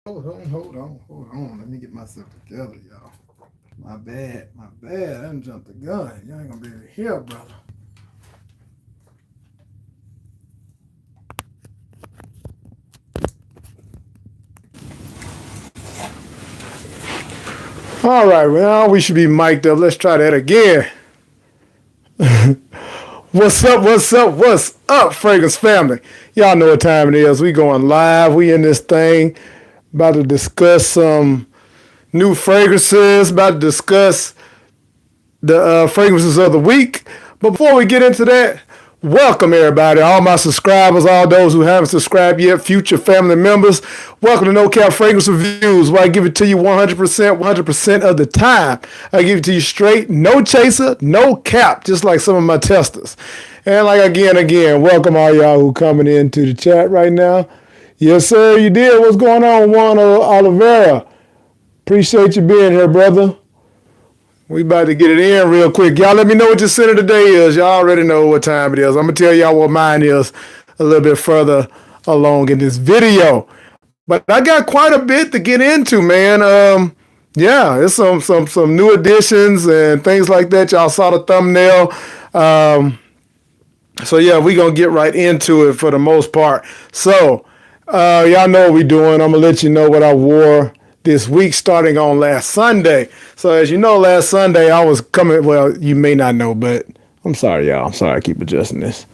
Hold on. Let me get myself together, y'all. My bad. I done jumped the gun. You ain't gonna be able to hear, brother. All right, well, we should be mic'd up. Let's try that again. What's up, Fragrance family? Y'all know what time it is. We going live. We in this thing. About to discuss some new fragrances. About to discuss the fragrances of the week. But before we get into that, welcome everybody, all my subscribers, all those who haven't subscribed yet, future family members. Welcome to NoCap Fragrance Reviews, where I give it to you 100% of the time. I give it to you straight, no chaser, no cap, just like some of my testers. And like again, welcome all y'all who coming into the chat right now. Yes, sir, you did. What's going on, Juan Oliveira? Appreciate you being here, brother. We about to get it in real quick. Y'all let me know what your center today is. Y'all already know what time it is. I'm going to tell y'all what mine is a little bit further along in this video. But I got quite a bit to get into, man. Yeah, it's some new additions and things like that. Y'all saw the thumbnail. So yeah, we're going to get right into it for the most part. So y'all know what we're doing. I'm going to let you know what I wore this week starting on last Sunday. So as you know, last Sunday I was coming, well, you may not know, but I'm sorry, y'all. I'm sorry I keep adjusting this.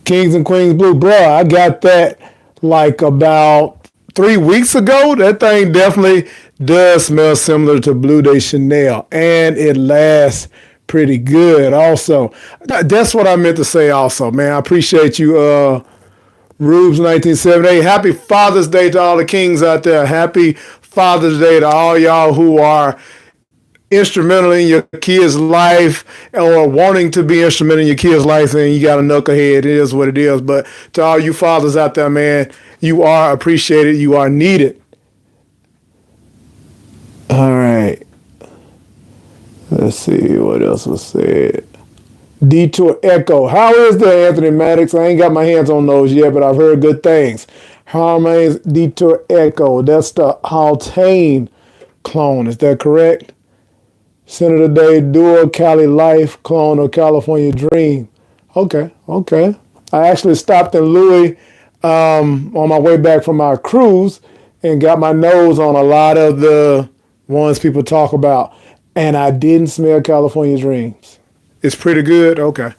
Kings and Queens Blue, bro, I got that like about 3 weeks ago. That thing definitely does smell similar to Bleu de Chanel, and it lasts pretty good also. That's what I meant to say also, man. I appreciate you, Rubes 1978. Happy Father's Day to all the kings out there. Happy Father's Day to all y'all who are instrumental in your kid's life or wanting to be instrumental in your kid's life, and you got a knucklehead. It is what it is. But to all you fathers out there, man, you are appreciated. You are needed. All right. Let's see what else was said. Detour Echo. How is that, Anthony Maddox? I ain't got my hands on those yet, but I've heard good things. Harmony's Detour Echo. That's the Haltane clone. Is that correct? Senator Day Dual Cali Life clone of California Dream. Okay. I actually stopped in Louis on my way back from our cruise and got my nose on a lot of the ones people talk about. And I didn't smell California Dreams. It's pretty good? Okay.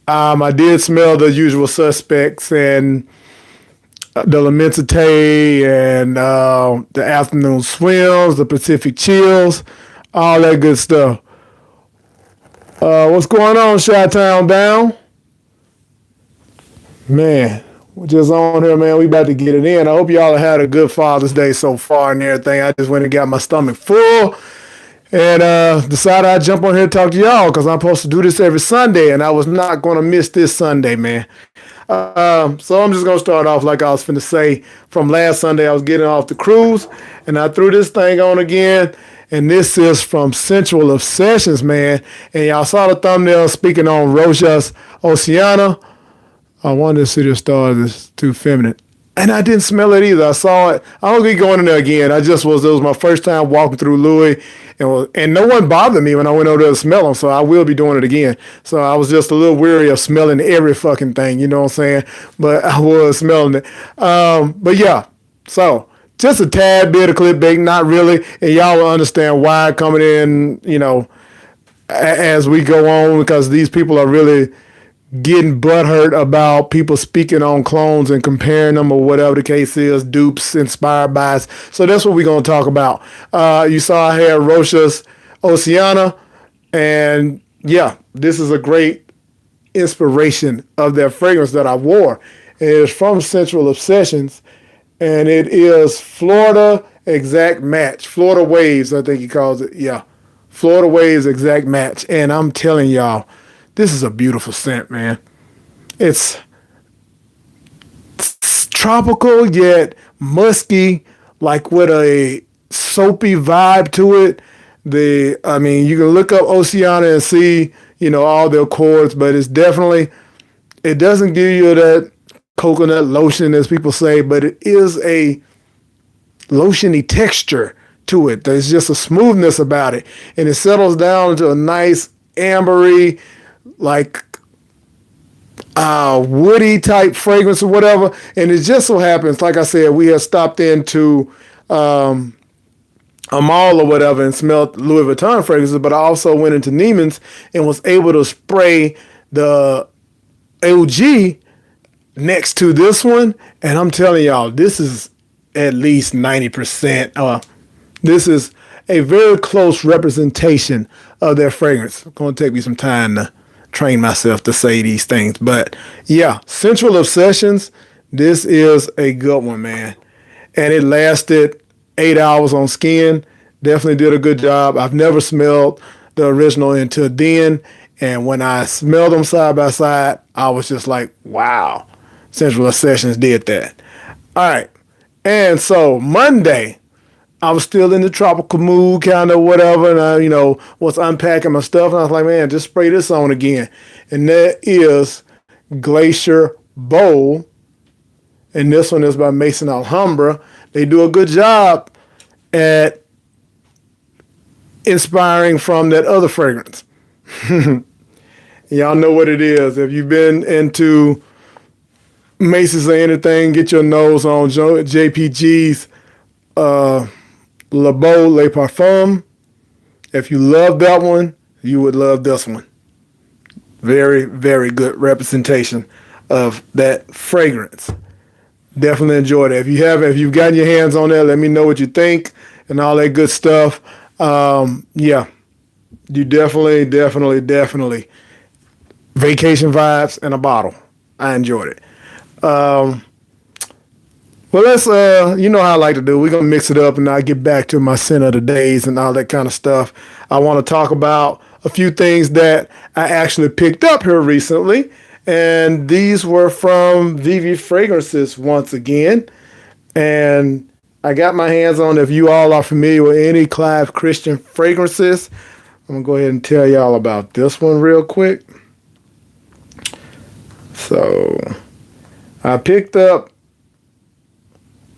I did smell the usual suspects and the Lamentate and the Afternoon Swims, the Pacific Chills, all that good stuff. What's going on, Chi-Town Down? Man, we're just on here, man. We about to get it in. I hope y'all had a good Father's Day so far and everything. I just went and got my stomach full and decided I'd jump on here and talk to y'all because I'm supposed to do this every Sunday, and I was not going to miss this Sunday, man. So I'm just going to start off like I was finna say. From last Sunday, I was getting off the cruise, and I threw this thing on again, and this is from Sensual Obsessions, man. And y'all saw the thumbnail speaking on Rojas Oceana. I wanted to see the stars. It's too feminine. And I didn't smell it either. I saw it. I don't be going in there again. It was my first time walking through Louis, and no one bothered me when I went over there to smell them, so I will be doing it again. So I was just a little weary of smelling every fucking thing, you know what I'm saying? But I was smelling it. But yeah, so just a tad bit of clickbait, not really, and y'all will understand why coming in, as we go on, because these people are really getting butthurt about people speaking on clones and comparing them or whatever the case is, dupes, inspired buys. So that's what we're going to talk about. You saw I had Rochas Oceana, and yeah, this is a great inspiration of that fragrance that I wore. It is from Sensual Obsessions, and it is Florida Exact Match. Florida Waves, I think he calls it. Yeah, Florida Waves Exact Match. And I'm telling y'all, this is a beautiful scent, man. It's tropical yet musky, like with a soapy vibe to it. You can look up Oceana and see, all the accords, but it doesn't give you that coconut lotion as people say, but it is a lotiony texture to it. There's just a smoothness about it. And it settles down into a nice ambery, like woody type fragrance or whatever. And it just so happens, like I said, we had stopped into a mall or whatever and smelled Louis Vuitton fragrances, but I also went into Neiman's and was able to spray the OG next to this one. And I'm telling y'all, this is at least 90%. This is a very close representation of their fragrance. It's going to take me some time to train myself to say these things. But yeah, Sensual Obsessions, this is a good one, man. And it lasted 8 hours on skin. Definitely did a good job. I've never smelled the original until then. And when I smelled them side by side, I was just like, wow, Sensual Obsessions did that. All right. And so Monday, I was still in the tropical mood, kind of whatever, and I, was unpacking my stuff, and I was like, man, just spray this on again. And that is Glacier Bowl, and this one is by Maison Alhambra. They do a good job at inspiring from that other fragrance. Y'all know what it is. If you've been into Macy's or anything, get your nose on JPG's Le Beau Le Parfum. If you love that one, you would love this one. Very, very good representation of that fragrance. Definitely enjoyed it. If you've gotten your hands on that, let me know what you think and all that good stuff. Yeah, you definitely vacation vibes in a bottle. I enjoyed it. Well, let's, you know how I like to do. We're going to mix it up and I'll get back to my scent of the days and all that kind of stuff. I want to talk about a few things that I actually picked up here recently. And these were from VV Fragrances once again. And I got my hands on, if you all are familiar with any Clive Christian fragrances, I'm going to go ahead and tell y'all about this one real quick. So I picked up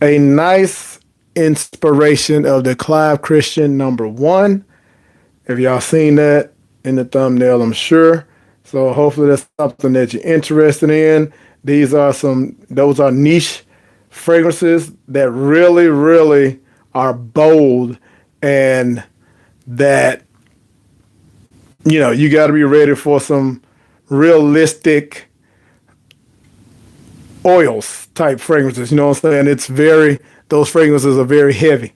a nice inspiration of the Clive Christian #1. If y'all seen that in the thumbnail, I'm sure. So hopefully that's something that you're interested in. Those are niche fragrances that really, really are bold, and that, you got to be ready for some realistic oils type fragrances. You know what I'm saying? Those fragrances are very heavy.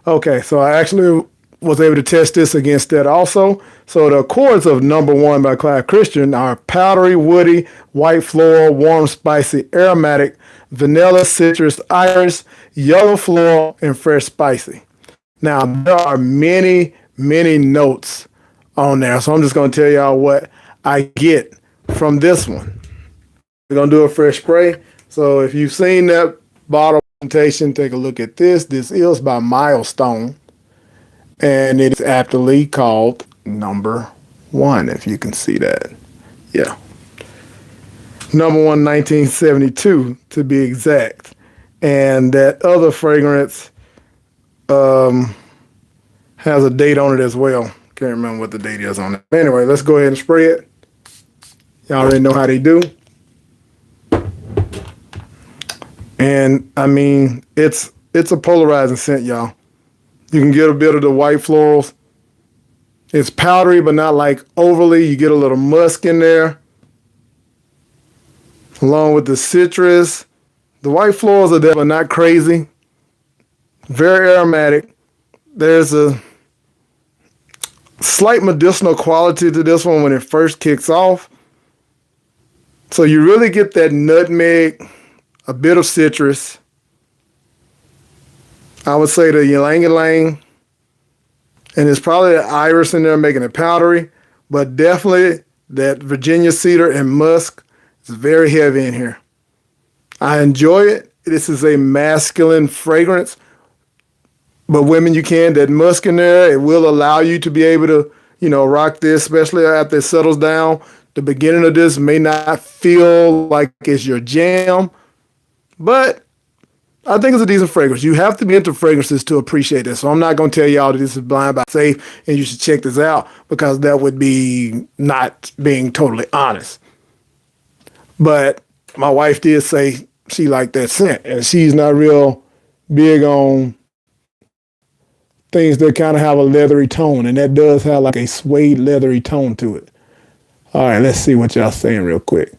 Okay, so I actually was able to test this against that also. So the Accords of #1 by Clive Christian are powdery, woody, white floral, warm, spicy, aromatic, vanilla, citrus, iris, yellow floral, and fresh spicy. Now, there are many, many notes on there. So I'm just going to tell y'all what I get from this one. We're going to do a fresh spray. So if you've seen that bottle presentation, take a look at this. This is by Milestone, and it is aptly called #1, if you can see that. Yeah. #1, 1972, to be exact. And that other fragrance has a date on it as well. Can't remember what the date is on it. Anyway, let's go ahead and spray it. Y'all already know how they do. And I mean, it's a polarizing scent, y'all. You can get a bit of the white florals. It's powdery, but not like overly. You get a little musk in there, along with the citrus. The white florals are there, but not crazy. Very aromatic. There's a slight medicinal quality to this one when it first kicks off. So you really get that nutmeg, a bit of citrus. I would say the ylang ylang, and there's probably the iris in there making it powdery, but definitely that Virginia cedar and musk is very heavy in here. I enjoy it. This is a masculine fragrance, but women, you can, that musk in there, it will allow you to be able to, rock this, especially after it settles down. The beginning of this may not feel like it's your jam, but I think it's a decent fragrance. You have to be into fragrances to appreciate this. So I'm not going to tell y'all that this is blind by safe and you should check this out, because that would be not being totally honest. But my wife did say she liked that scent, and she's not real big on things that kind of have a leathery tone, and that does have like a suede leathery tone to it. All right, let's see what y'all saying real quick.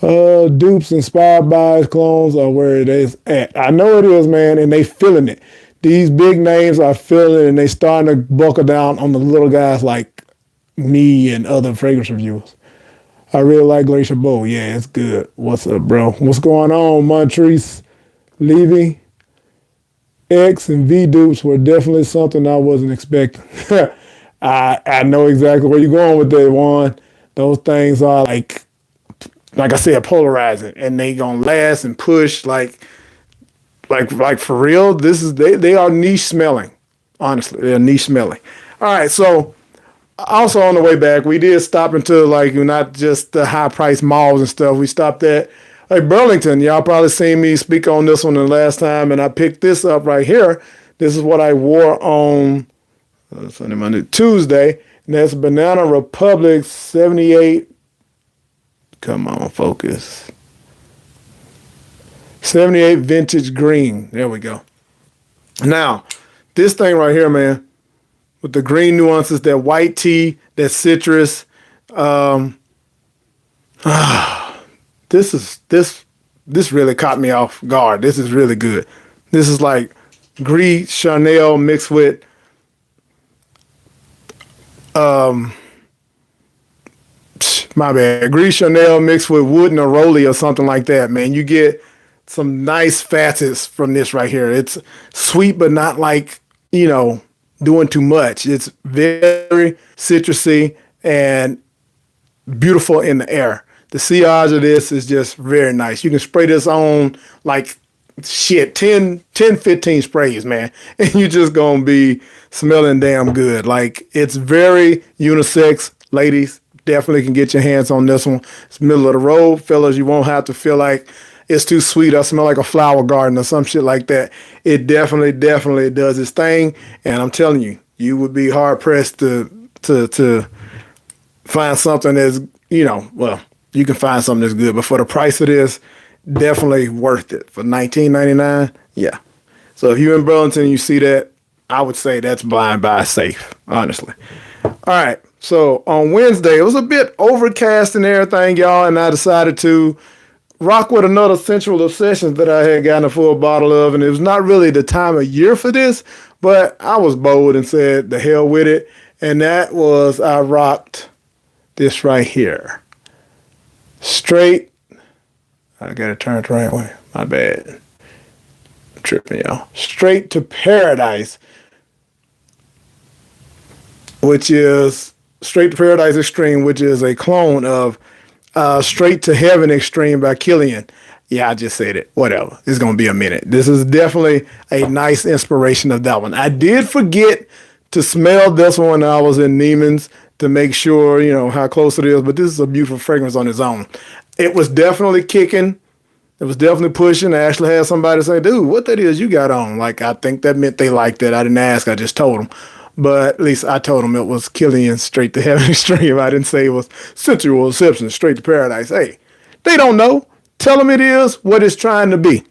Dupes inspired by clones are where it is at. I know it is, man, and they feeling it. These big names are feeling it, and they starting to buckle down on the little guys like me and other fragrance reviewers. I really like Glacier Bow. Yeah, it's good. What's up, bro? What's going on, Montrese Levy? X and V dupes were definitely something I wasn't expecting. I know exactly where you're going with that, Juan. Those things are like I said, polarizing, and they gonna last and push like for real. This is they are niche smelling. Honestly, they're niche smelling. All right, so also on the way back, we did stop into like not just the high price malls and stuff. We stopped at like Burlington. Y'all probably seen me speak on this one the last time, and I picked this up right here. This is what I wore on Sunday, Monday, Tuesday, and that's Banana Republic 78. Come on, focus. 78 vintage green. There we go. Now, this thing right here, man, with the green nuances, that white tea, that citrus. This really caught me off guard. This is really good. This is like Gris Chanel mixed with my bad. Gris Chanel mixed with Wood Neroli or something like that, man. You get some nice facets from this right here. It's sweet, but not like, doing too much. It's very citrusy and beautiful in the air. The sillage of this is just very nice. You can spray this on like 10, 15 sprays, man. And you're just going to be smelling damn good. Like, it's very unisex. Ladies, definitely can get your hands on this one. It's middle of the road. Fellas, you won't have to feel like it's too sweet. I smell like a flower garden or some shit like that. It definitely does its thing. And I'm telling you, you would be hard pressed to find something that's, you can find something that's good. But for the price of this, definitely worth it. For $19.99, yeah. So if you're in Burlington and you see that, I would say that's blind buy safe, honestly. All right. So on Wednesday, it was a bit overcast and everything, y'all, and I decided to rock with another Sensual Obsessions that I had gotten a full bottle of, and it was not really the time of year for this, but I was bold and said the hell with it, and that was I rocked this right here. Straight, I got it turned the right way, my bad. I'm tripping, y'all. Straight to Paradise, which is Straight to Paradise Extreme, which is a clone of Straight to Heaven Extreme by Killian. Yeah, I just said it. Whatever. It's going to be a minute. This is definitely a nice inspiration of that one. I did forget to smell this one when I was in Neiman's to make sure, how close it is. But this is a beautiful fragrance on its own. It was definitely kicking. It was definitely pushing. I actually had somebody say, dude, what that is you got on? Like, I think that meant they liked it. I didn't ask. I just told them. But at least I told them it was Killian Straight to Heaven Extreme. I didn't say it was Sensual Obsessions Straight to Paradise. Hey, they don't know. Tell them it is what it's trying to be.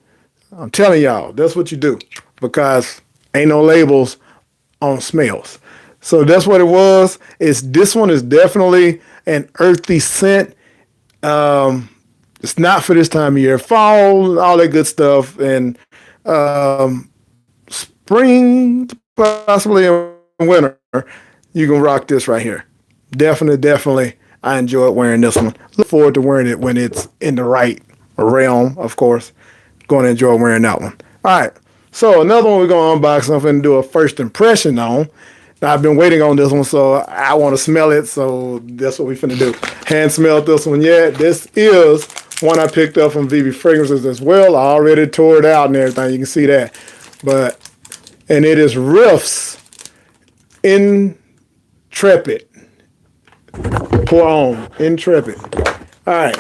I'm telling y'all, that's what you do, because ain't no labels on smells. So that's what it was. This one is definitely an earthy scent. It's not for this time of year. Fall, all that good stuff, and spring, possibly in winter, you can rock this right here. Definitely, I enjoyed wearing this one. Look forward to wearing it when it's in the right realm, of course. Going to enjoy wearing that one. All right, so another one we're going to unbox. I'm going to do a first impression on. Now, I've been waiting on this one, so I want to smell it, so that's what we're finna do. Hand smelled this one yet. This is one I picked up from VB Fragrances as well. I already tore it out and everything. You can see that. And it is Riff's Intrepid. Pour on. Intrepid. All right.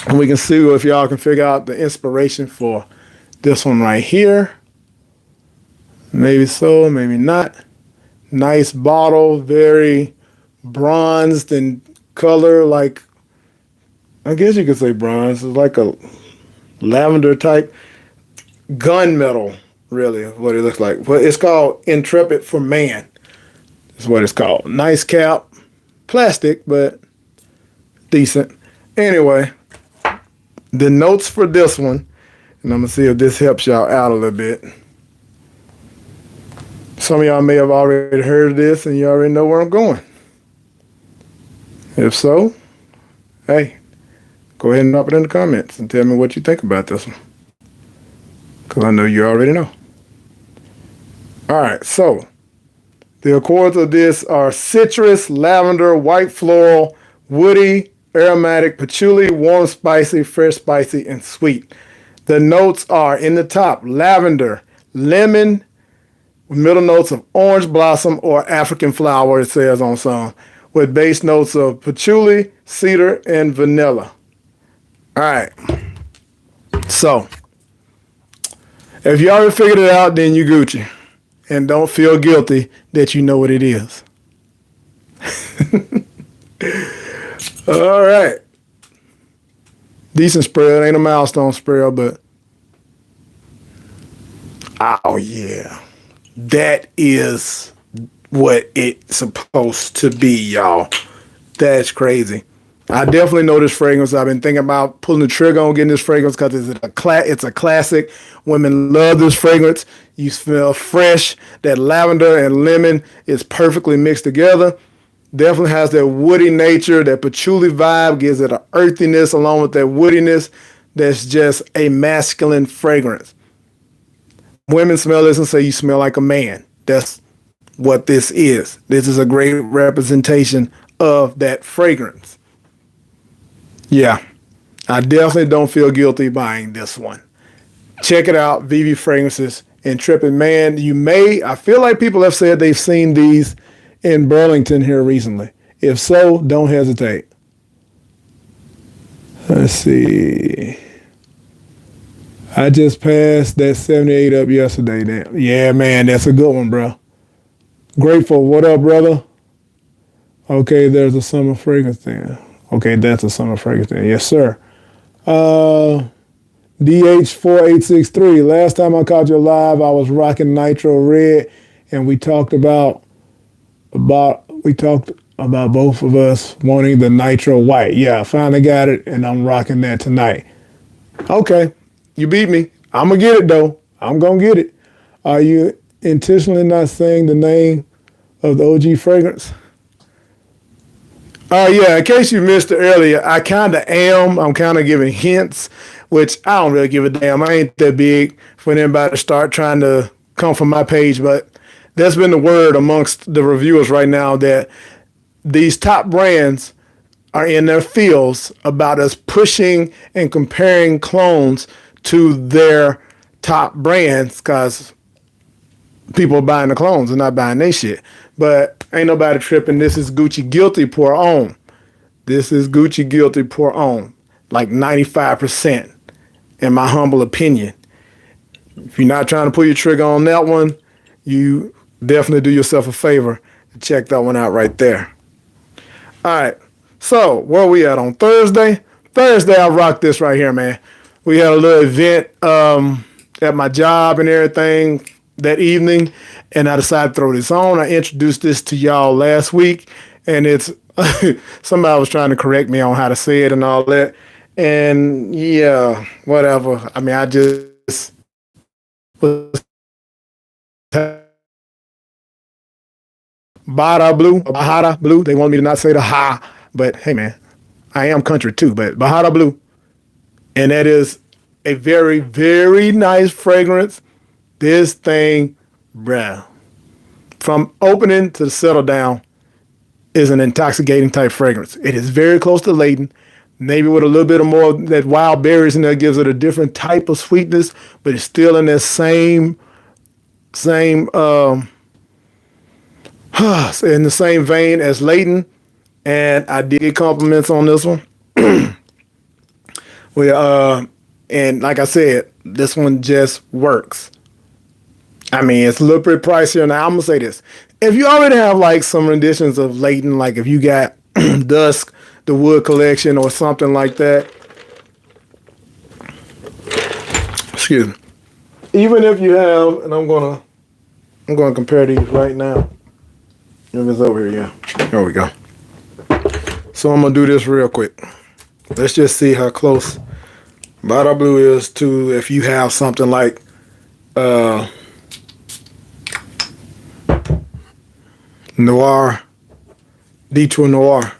And we can see if y'all can figure out the inspiration for this one right here. Maybe so, maybe not. Nice bottle, very bronzed in color, like, I guess you could say bronze. It's like a lavender type gunmetal, really, what it looks like. But it's called Intrepid for Man. Is what it's called. Nice cap, plastic, but decent. Anyway, the notes for this one, and I'm gonna see if this helps y'all out a little bit. Some of y'all may have already heard of this and you already know where I'm going. If so, hey, go ahead and drop it in the comments and tell me what you think about this one, because I know you already know. All right, so the accords of this are citrus, lavender, white floral, woody, aromatic, patchouli, warm, spicy, fresh, spicy, and sweet. The notes are in the top, lavender, lemon, with middle notes of orange blossom or African flower, it says on some, with base notes of patchouli, cedar, and vanilla. All right. So, if you already figured it out, then you Gucci. And don't feel guilty that you know what it is. All right. Decent spread. Ain't a milestone spread, but oh yeah. That is what it's supposed to be, y'all. That's crazy. I definitely know this fragrance. I've been thinking about pulling the trigger on getting this fragrance because it's a classic. Women love this fragrance. You smell fresh. That lavender and lemon is perfectly mixed together. Definitely has that woody nature, that patchouli vibe, gives it an earthiness along with that woodiness. That's just a masculine fragrance. Women smell this and say you smell like a man. That's what this is. This is a great representation of that fragrance. Yeah, I definitely don't feel guilty buying this one. Check it out, VV Fragrances, Intrepid Man. I feel like people have said they've seen these in Burlington here recently. If so, don't hesitate. Let's see. I just passed that 78 up yesterday. Damn. Yeah, man, that's a good one, bro. Grateful. What up, brother? Okay, there's a summer fragrance there. Okay, that's a summer fragrance there. Yes, sir. DH4863. Last time I caught you live, I was rocking Nitro Red, and we talked about both of us wanting the Nitro White. Yeah, I finally got it, and I'm rocking that tonight. Okay, you beat me. I'm going to get it, though. I'm going to get it. Are you intentionally not saying the name of the OG fragrance? Yeah, in case you missed it earlier, I kind of am. I'm kind of giving hints, which I don't really give a damn. I ain't that big for anybody to start trying to come from my page, but that's been the word amongst the reviewers right now that these top brands are in their fields about us pushing and comparing clones to their top brands because people are buying the clones and not buying their shit. But ain't nobody tripping. This is Gucci Guilty Pour On. This is Gucci Guilty Pour On. Like 95%, in my humble opinion. If you're not trying to pull your trigger on that one, you definitely do yourself a favor and check that one out right there. All right. So, where are we at on Thursday? Thursday, I rocked this right here, man. We had a little event at my job and everything that evening, and I decided to throw this on. I introduced this to y'all last week, and it's somebody was trying to correct me on how to say it and all that. And yeah, whatever. I mean, I just was Bahada Blue. They want me to not say the ha, but hey, man, I am country too, but Bahada Blue. And that is a very, very nice fragrance. This thing, bruh, from opening to settle down, is an intoxicating type fragrance. It is very close to laden, maybe with a little bit of more that wild berries in there gives it a different type of sweetness, but it's still in that same in the same vein as Leighton. And I did get compliments on this one. And like I said, this one just works. I mean, it's a little bit pricier. Now, I'm going to say this. If you already have like some renditions of Leighton, like if you got Dusk, the Wood Collection, or something like that, excuse me. Even if you have, and I'm gonna compare these right now. If it's over here, yeah. There we go. So I'm gonna do this real quick. Let's just see how close Bada Blue is to if you have something like Noir, Detour Noir.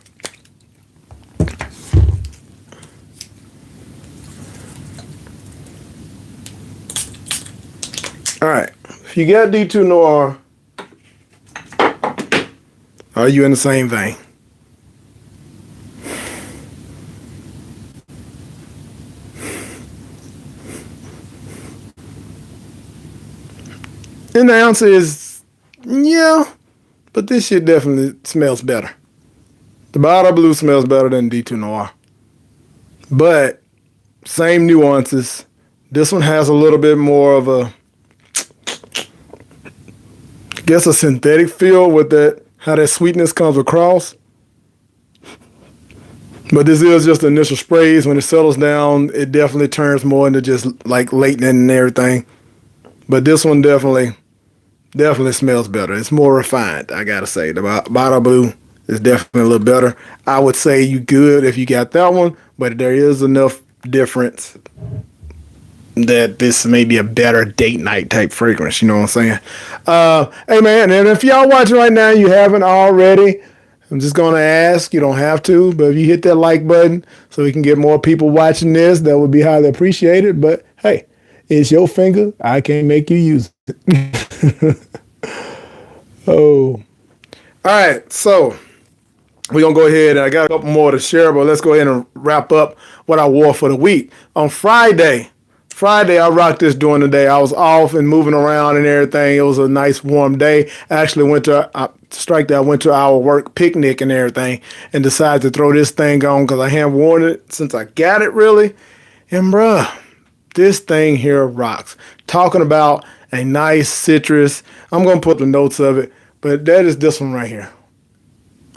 All right, if you got D2 Noir, are you in the same vein? And the answer is, yeah, but this shit definitely smells better. The Bada Blue smells better than D2 Noir. But same nuances. This one has a little bit more of a, I guess, a synthetic feel with that, how that sweetness comes across. But this is just the initial sprays. When it settles down, it definitely turns more into just like Leighton and everything. But this one definitely smells better. It's more refined, I gotta say. The Bada Blue is definitely a little better. I would say you good if you got that one, but there is enough difference that this may be a better date night type fragrance. You know what I'm saying? Hey man, and if y'all watching right now, you haven't already, I'm just gonna ask. You don't have to, but if you hit that like button so we can get more people watching this, that would be highly appreciated. But hey, it's your finger. I can't make you use it. Oh. All right, so we're going to go ahead. I got a couple more to share, but let's go ahead and wrap up what I wore for the week. On Friday, I rocked this during the day. I was off and moving around and everything. It was a nice warm day. I actually went to our work picnic and everything and decided to throw this thing on because I hadn't worn it since I got it, really. And bruh, this thing here rocks. Talking about a nice citrus. I'm going to put the notes of it, but that is this one right here.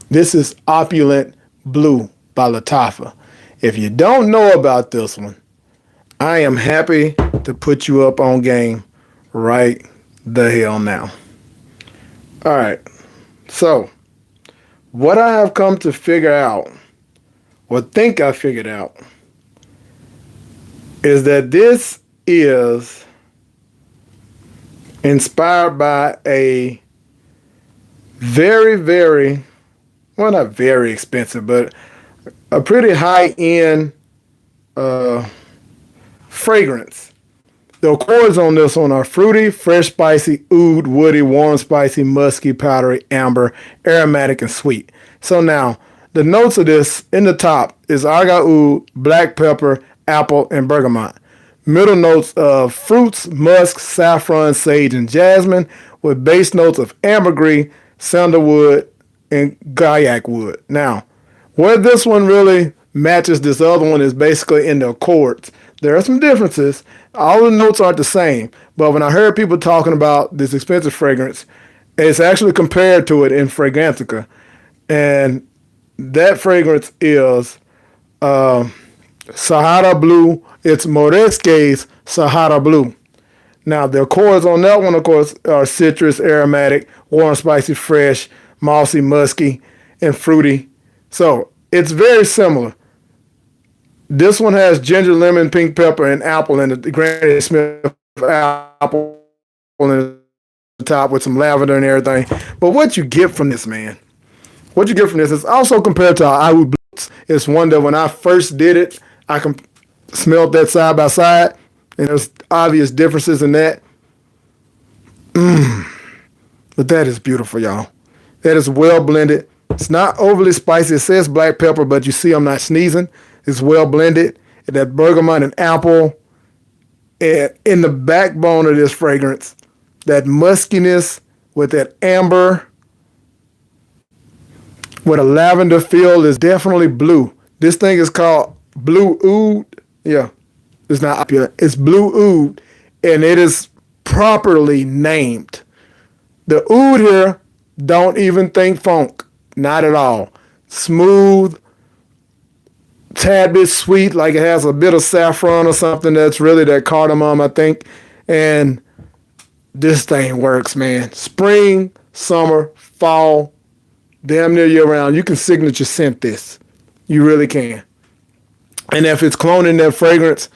This is Opulent Blue by Lattafa. If you don't know about this one, I am happy to put you up on game right the hell now. All right. So, what I have come to figure out, or think I figured out, is that this is inspired by a very, very, well, not very expensive, but a pretty high-end fragrance. The accords on this one are fruity, fresh, spicy, oud, woody, warm, spicy, musky, powdery, amber, aromatic, and sweet. So now, the notes of this in the top is arga oud, black pepper, apple, and bergamot. Middle notes of fruits, musk, saffron, sage, and jasmine, with base notes of ambergris, sandalwood, and gaiac wood. Now, where this one really matches this other one is basically in the accords. There are some differences. All the notes aren't the same, but when I heard people talking about this expensive fragrance, it's actually compared to it in Fragrantica. And that fragrance is Sahara Blue. It's Moresque's Sahara Blue. Now, the accords on that one, of course, are citrus, aromatic, warm, spicy, fresh, mossy, musky, and fruity. So it's very similar. This one has ginger, lemon, pink pepper, and apple, and the Granny Smith apple in the top with some lavender and everything. But what you get from this, man, what you get from this is also compared to our Oud Blitz. It's one that when I first did it, I smelled that side by side, and there's obvious differences in that. But that is beautiful, y'all. That is well blended. It's not overly spicy. It says black pepper, but you see I'm not sneezing. It's well blended. And that bergamot and apple, and in the backbone of this fragrance, that muskiness with that amber, with a lavender feel is definitely blue. This thing is called Blue Oud. Yeah, it's not opulent. It's blue oud, and it is properly named. The oud here, don't even think funk. Not at all. Smooth, tad bit sweet, like it has a bit of saffron or something. That's really that cardamom, I think. And this thing works, man. Spring, summer, fall, damn near year round. You can signature scent this. You really can. And if it's cloning that fragrance,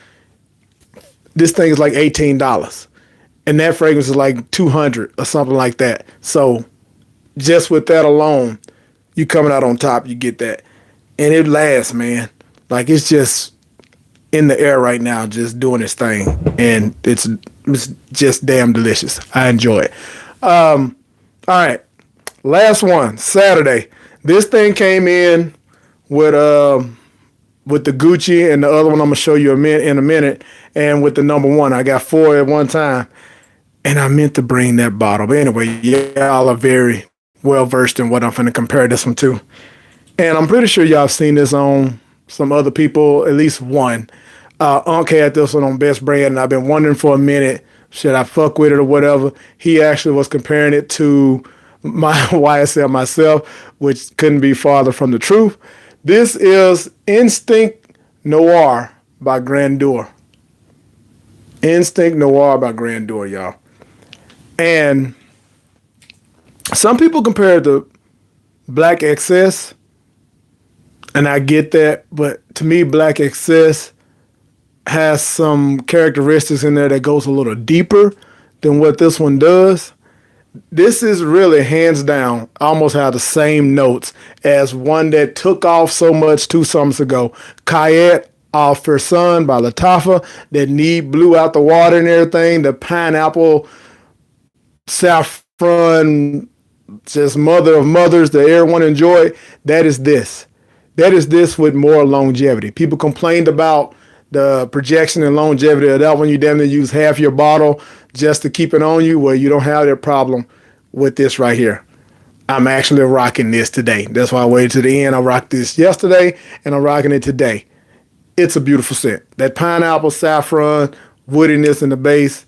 this thing is like $18. And that fragrance is like 200 or something like that. So just with that alone, you coming out on top, you get that. And it lasts, man. Like it's just in the air right now, just doing its thing. And it's just damn delicious. I enjoy it. All right. Last one, Saturday. This thing came in with the Gucci, and the other one I'm gonna show you in a minute. And with the number one, I got 4 at one time. And I meant to bring that bottle. But anyway, y'all are very well versed in what I'm finna compare this one to. And I'm pretty sure y'all have seen this on some other people, at least one. Unc had this one on Best Brand, and I've been wondering for a minute, should I fuck with it or whatever? He actually was comparing it to my YSL myself, which couldn't be farther from the truth. This is Instinct Noir by Grandeur. Instinct Noir by Grandeur, y'all. And some people compare it to Black Excess, and I get that, but to me, Black Excess has some characteristics in there that goes a little deeper than what this one does. This is really hands down almost have the same notes as one that took off so much 2 summers ago. Cayette off Her Sun by Lattafa, that need blew out the water and everything. The pineapple, saffron, just mother of mothers that everyone enjoyed. That is this. That is this with more longevity. People complained about the projection and longevity of that one. You damn near use half your bottle just to keep it on you. Well, you don't have that problem with this right here. I'm actually rocking this today. That's why I waited to the end. I rocked this yesterday, and I'm rocking it today. It's a beautiful scent. That pineapple, saffron, woodiness in the base,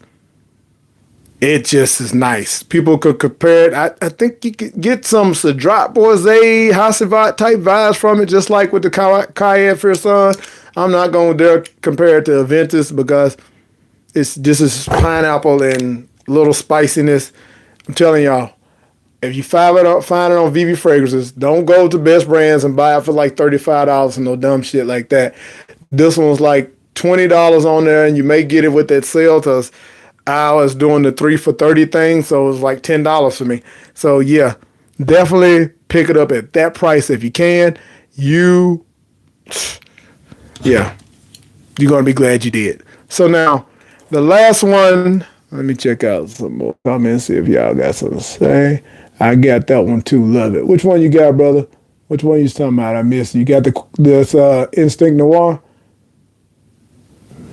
it just is nice. People could compare it. I think you could get some Cedrat Bourget, Hassivat type vibes from it, just like with the Cayenne for Sun. I'm not going to dare compare it to Aventus because this is pineapple and little spiciness. I'm telling y'all, if you find it on VV Fragrances, don't go to Best Brands and buy it for like $35 and no dumb shit like that. This one's like $20 on there, and you may get it with that sale because I was doing the 3 for $30 thing, so it was like $10 for me. So yeah, definitely pick it up at that price if you can. You're gonna be glad you did. So now, the last one, let me check out some more comments, see if y'all got something to say. I got that one too, love it. Which one you got, brother? Which one you talking about? I missed. You got this Instinct Noir?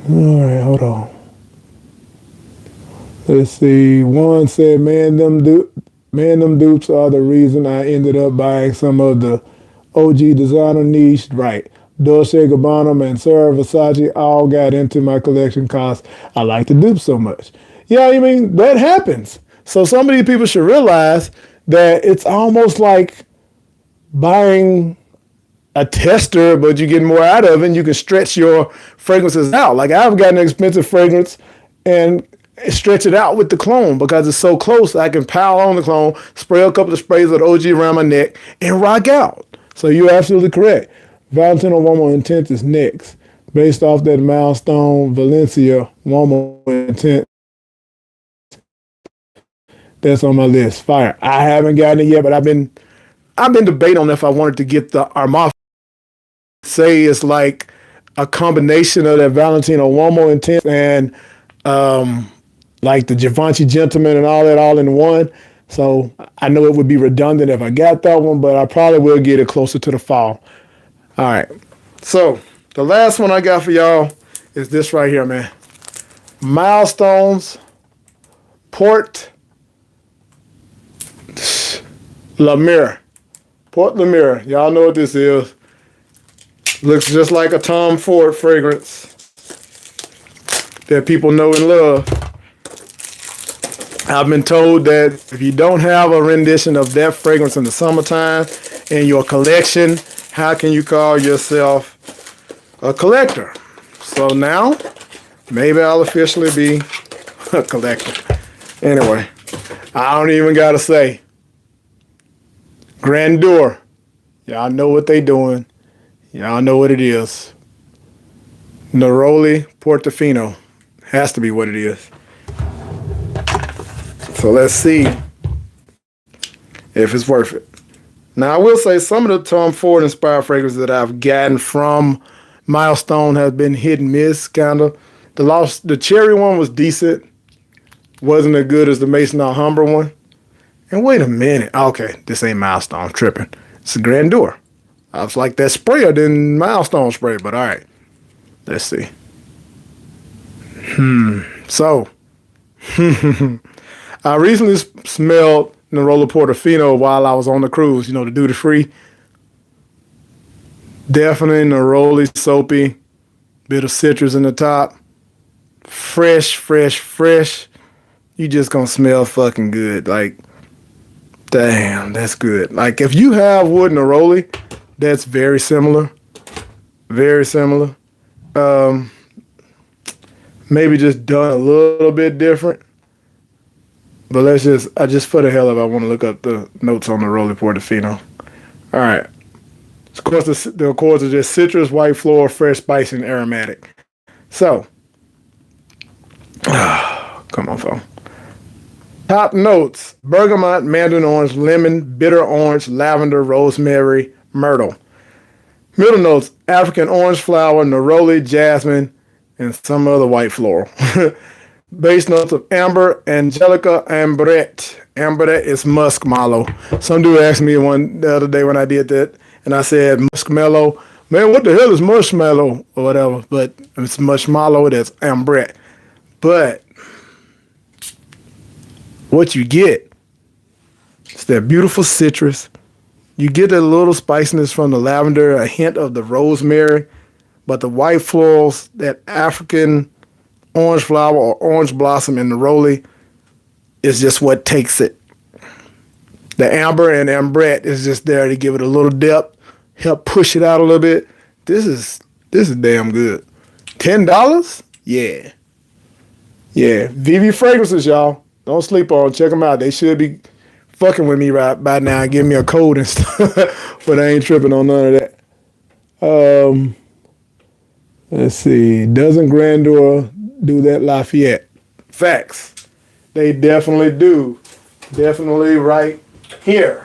All right, hold on. Let's see. One said, man, them dupes are the reason I ended up buying some of the OG designer niche. Right. Dolce & Gabbana and Sarah Versace all got into my collection because I like the dupes so much. Yeah, I mean, that happens. So some of these people should realize that it's almost like buying a tester, but you get more out of it and you can stretch your fragrances out. Like I've got an expensive fragrance and stretch it out with the clone because it's so close. I can pile on the clone, spray a couple of sprays of OG around my neck, and rock out. So you're absolutely correct. Valentino Uomo Intense is next, based off that milestone Valencia Uomo Intense. That's on my list. Fire. I haven't gotten it yet, but I've been debating on if I wanted to get the Armaf. Say it's like a combination of that Valentino Uomo Intense and like the Givenchy Gentleman and all that all in one. So I know it would be redundant if I got that one, but I probably will get it closer to the fall. All right. So the last one I got for y'all is this right here, man. Milestones Port Lamire. Port Lamire. Y'all know what this is. Looks just like a Tom Ford fragrance. that people know and love. I've been told that if you don't have a rendition of that fragrance in the summertime in your collection, how can you call yourself a collector? So now, maybe I'll officially be a collector. Anyway, I don't even gotta say. Grandeur. Y'all know what they doing. Y'all know what it is. Neroli Portofino. Has to be what it is. So let's see if it's worth it. Now, I will say some of the Tom Ford inspired fragrances that I've gotten from Milestone have been hit and miss, kind of. The cherry one was decent. Wasn't as good as the Maison Alhambra one. And wait a minute. Okay, this ain't Milestone. I'm tripping. It's a Grandeur. I was like that sprayer than Milestone spray, but all right. Let's see. So, I recently smelled Neroli Portofino while I was on the cruise, the duty free. Definitely Neroli soapy. Bit of citrus in the top. Fresh, fresh, fresh. You just gonna smell fucking good. Like, damn, that's good. Like, if you have wood Neroli, that's very similar. Very similar. Maybe just done a little bit different. But I just for the hell of it, I want to look up the notes on the Neroli Portofino. All right. Of course, the accords are just citrus, white floral, fresh, spicy, and aromatic. So, come on, phone. Top notes: bergamot, mandarin orange, lemon, bitter orange, lavender, rosemary, myrtle. Middle notes: African orange flower, neroli, jasmine, and some other white floral. Base notes of amber, angelica, ambrette. Ambrette is musk mallow. Some dude asked me the other day when I did that, and I said muskmallow. Man, what the hell is marshmallow or whatever? But it's mushmallow. That's ambrette. But what you get is that beautiful citrus. You get a little spiciness from the lavender, a hint of the rosemary, but the white florals, that African orange flower or orange blossom in the neroli is just what takes it. The amber and ambrette is just there to give it a little depth, help push it out a little bit. This is damn good. $10? Yeah. Yeah. VV Fragrances, y'all. Don't sleep on them. Check them out. They should be fucking with me right by now and give me a code and stuff. But I ain't tripping on none of that. Let's see. Doesn't Grandeur do that Lafayette? Facts. They definitely do. Definitely right here.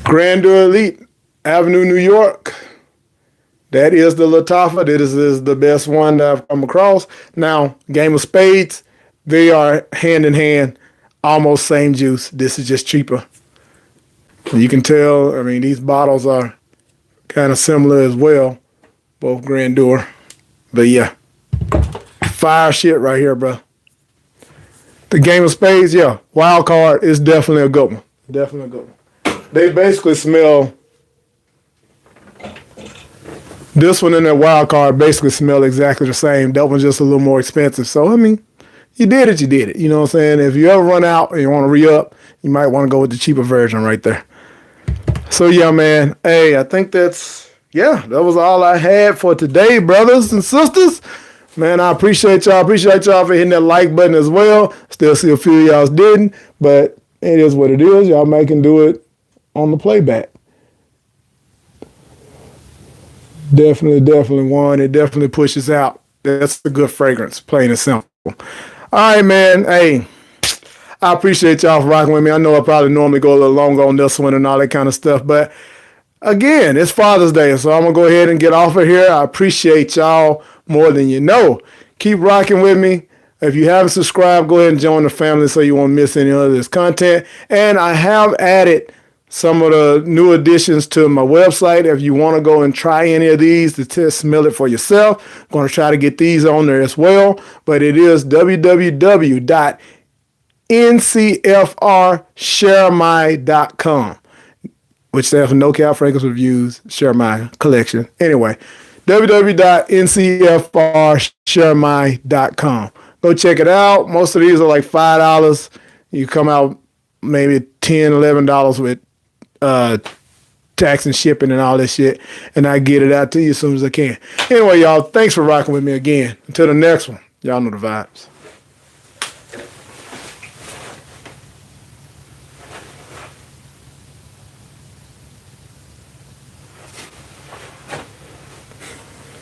Grandeur Elite, Avenue, New York. That is the Lattafa. This is the best one that I've come across. Now, Game of Spades, they are hand in hand, almost same juice. This is just cheaper. You can tell, these bottles are kind of similar as well, both Grandeur. But yeah, fire shit right here, bro. The Game of Spades, yeah, Wild Card is definitely a good one. Definitely a good one. They basically smell, this one and that Wild Card basically smell exactly the same. That one's just a little more expensive. So, you did it, you did it. You know what I'm saying? If you ever run out and you want to re-up, you might want to go with the cheaper version right there. So, yeah, man. Hey, I think that was all I had for today, brothers and sisters. Man, I appreciate y'all. Appreciate y'all for hitting that like button as well. Still see a few of y'all didn't, but it is what it is. Y'all may can do it on the playback. Definitely one. It definitely pushes out. That's a good fragrance, plain and simple. All right, man. Hey, I appreciate y'all for rocking with me. I know I probably normally go a little longer on this one and all that kind of stuff, but again, it's Father's Day, so I'm going to go ahead and get off of here. I appreciate y'all more than you know. Keep rocking with me. If you haven't subscribed, go ahead and join the family so you won't miss any of this content. And I have added some of the new additions to my website. If you want to go and try any of these to smell it for yourself, I'm going to try to get these on there as well. But it is www.ncfrsharemy.com, which stands for NoCap Fragrance Reviews, Share My Collection. Anyway, www.ncfrsharemy.com. Go check it out. Most of these are like $5. You come out maybe $10, $11 with tax and shipping and all this shit, and I get it out to you as soon as I can. Anyway, y'all, thanks for rocking with me again. Until the next one, y'all know the vibes.